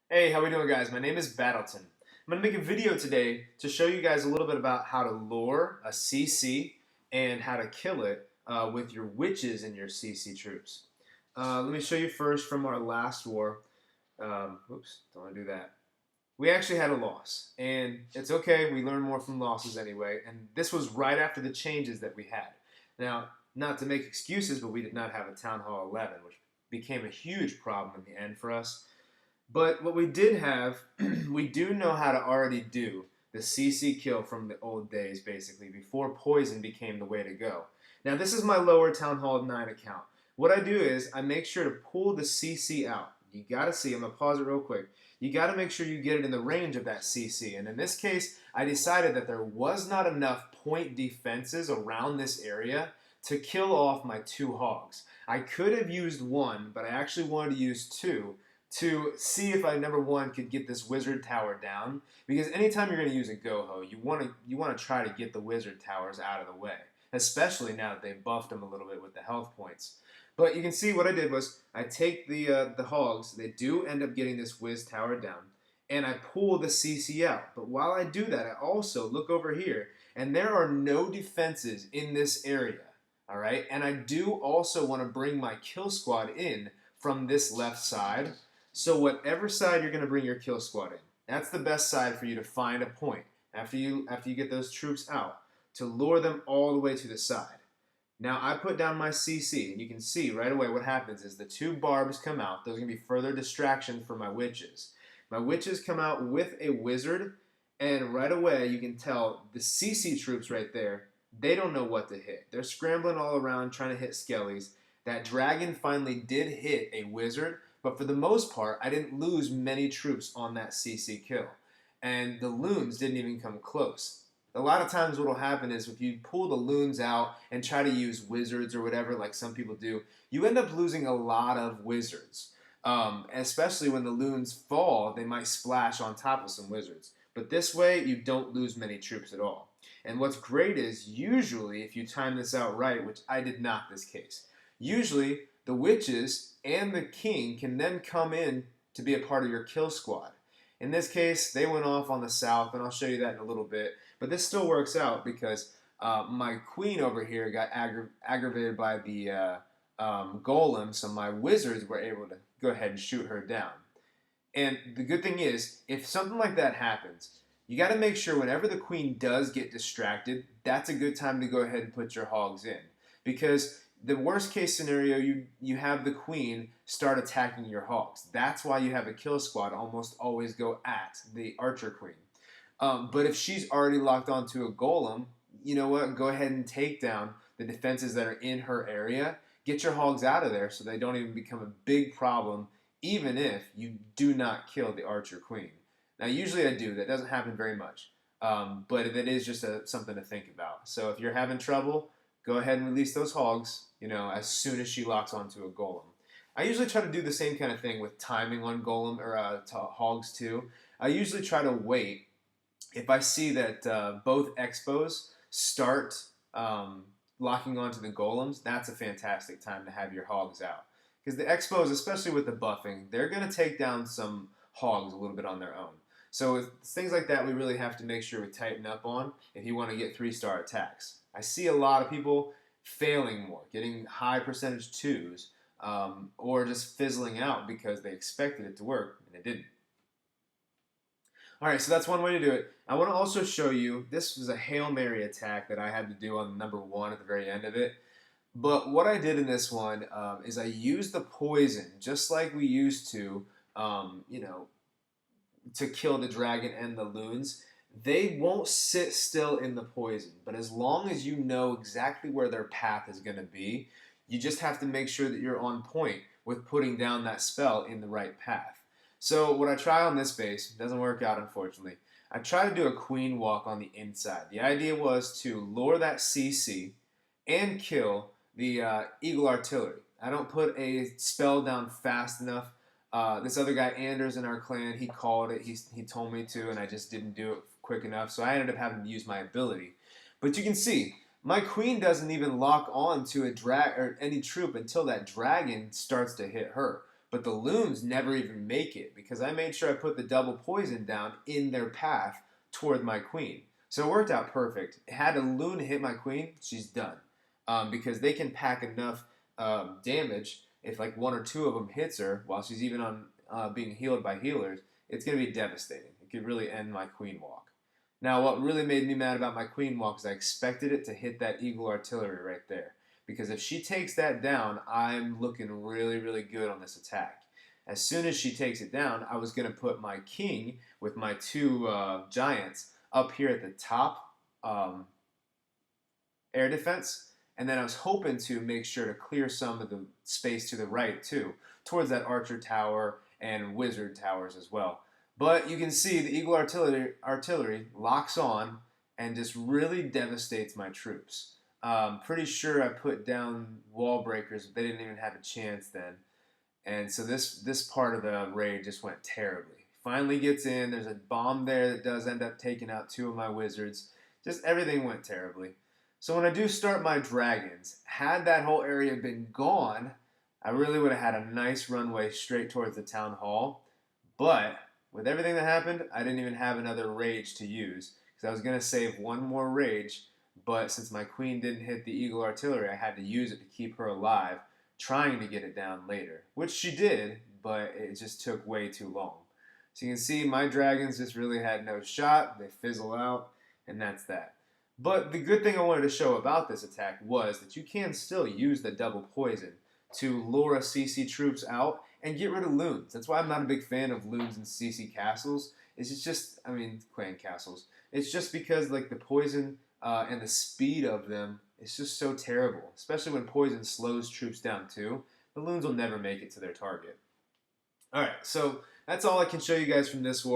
Hey, how we doing, guys? My name is Battleton. I'm going to make a video today to show you guys a little bit about how to lure a CC and how to kill it with your witches and your CC troops. Let me show you first from our last war. Oops, don't want to do that. We actually had a loss, and it's okay. We learn more from losses anyway, and this was right after the changes that we had. Now, not to make excuses, but we did not have a Town Hall 11, which became a huge problem in the end for us. But what we did have, we do know how to already do the CC kill from the old days, basically, before poison became the way to go. Now, this is my lower Town Hall 9 account. What I do is I make sure to pull the CC out. You gotta see, I'm gonna pause it real quick. You gotta make sure you get it in the range of that CC. And in this case, I decided that there was not enough point defenses around this area to kill off my two hogs. I could have used one, but I actually wanted to use two to see if I, number one, could get this wizard tower down, because anytime you're going to use a go-ho, you want to try to get the wizard towers out of the way, especially now that they've buffed them a little bit with the health points. But you can see what I did was I take the hogs. They do end up getting this wiz tower down, and I pull the CC out. But while I do that, I also look over here, and there are no defenses in this area. All right, and I do also want to bring my kill squad in from this left side. So whatever side you're going to bring your kill squad in, that's the best side for you to find a point after you get those troops out to lure them all the way to the side. Now I put down my CC, and you can see right away what happens is the two barbs come out. Those are going to be further distractions for my witches. My witches come out with a wizard, and right away you can tell the CC troops right there, they don't know what to hit. They're scrambling all around trying to hit skellies. That dragon finally did hit a wizard, but for the most part, I didn't lose many troops on that CC kill. And the loons didn't even come close. A lot of times what will happen is if you pull the loons out and try to use wizards or whatever, like some people do, you end up losing a lot of wizards. Especially when the loons fall, they might splash on top of some wizards. But this way, you don't lose many troops at all. And what's great is usually, if you time this out right, which I did not this case, usually the witches and the king can then come in to be a part of your kill squad. In this case, they went off on the south, and I'll show you that in a little bit. But this still works out because my queen over here got aggravated by the golem, so my wizards were able to go ahead and shoot her down. And the good thing is, if something like that happens, you got to make sure whenever the queen does get distracted, that's a good time to go ahead and put your hogs in. Because the worst case scenario, you have the queen start attacking your hogs. That's why you have a kill squad almost always go at the archer queen. But if she's already locked onto a golem, you know what? Go ahead and take down the defenses that are in her area. Get your hogs out of there so they don't even become a big problem, even if you do not kill the archer queen. Now, usually I do. That doesn't happen very much. But it is just something to think about. So if you're having trouble, go ahead and release those hogs, as soon as she locks onto a golem. I usually try to do the same kind of thing with timing on golem or hogs too. I usually try to wait. If I see that both expos start locking onto the golems, that's a fantastic time to have your hogs out. Because the expos, especially with the buffing, they're going to take down some hogs a little bit on their own. So with things like that, we really have to make sure we tighten up on if you want to get 3-star attacks. I see a lot of people failing more, getting high percentage 2s, or just fizzling out because they expected it to work and it didn't. All right, so that's one way to do it. I want to also show you, this was a Hail Mary attack that I had to do on number 1 at the very end of it. But what I did in this one is I used the poison, just like we used to, to kill the dragon and the loons. They won't sit still in the poison, but as long as you know exactly where their path is going to be, you just have to make sure that you're on point with putting down that spell in the right path. So what I try on this base, doesn't work out unfortunately, I try to do a queen walk on the inside. The idea was to lure that CC and kill the Eagle Artillery. I don't put a spell down fast enough. This other guy, Anders, in our clan, he called it. He told me to, and I just didn't do it quick enough, so I ended up having to use my ability. But you can see, my queen doesn't even lock on to a any troop until that dragon starts to hit her. but the loons never even make it because I made sure I put the double poison down in their path toward my queen. So it worked out perfect. Had a loon hit my queen, she's done. Because they can pack enough damage. If like one or two of them hits her while she's even on being healed by healers, it's going to be devastating. It could really end my queen walk. Now, what really made me mad about my queen walk is I expected it to hit that eagle artillery right there. Because if she takes that down, I'm looking really, really good on this attack. As soon as she takes it down, I was going to put my king with my two giants up here at the top air defense, and then I was hoping to make sure to clear some of the space to the right too, towards that archer tower and wizard towers as well. But you can see the eagle artillery locks on and just really devastates my troops. Pretty sure I put down wall breakers, but they didn't even have a chance then. And so this part of the raid just went terribly. Finally gets in. There's a bomb there that does end up taking out two of my wizards. Just everything went terribly. So when I do start my dragons, had that whole area been gone, I really would have had a nice runway straight towards the town hall. But with everything that happened, I didn't even have another rage to use because I was going to save one more rage. But since my queen didn't hit the eagle artillery, I had to use it to keep her alive, trying to get it down later, which she did, but it just took way too long. So you can see my dragons just really had no shot. They fizzle out, and that's that. But the good thing I wanted to show about this attack was that you can still use the double poison to lure CC troops out and get rid of loons. That's why I'm not a big fan of loons in CC castles. It's just, I mean, clan castles. It's just because like the poison and the speed of them is just so terrible, especially when poison slows troops down too. The loons will never make it to their target. All right, so that's all I can show you guys from this war.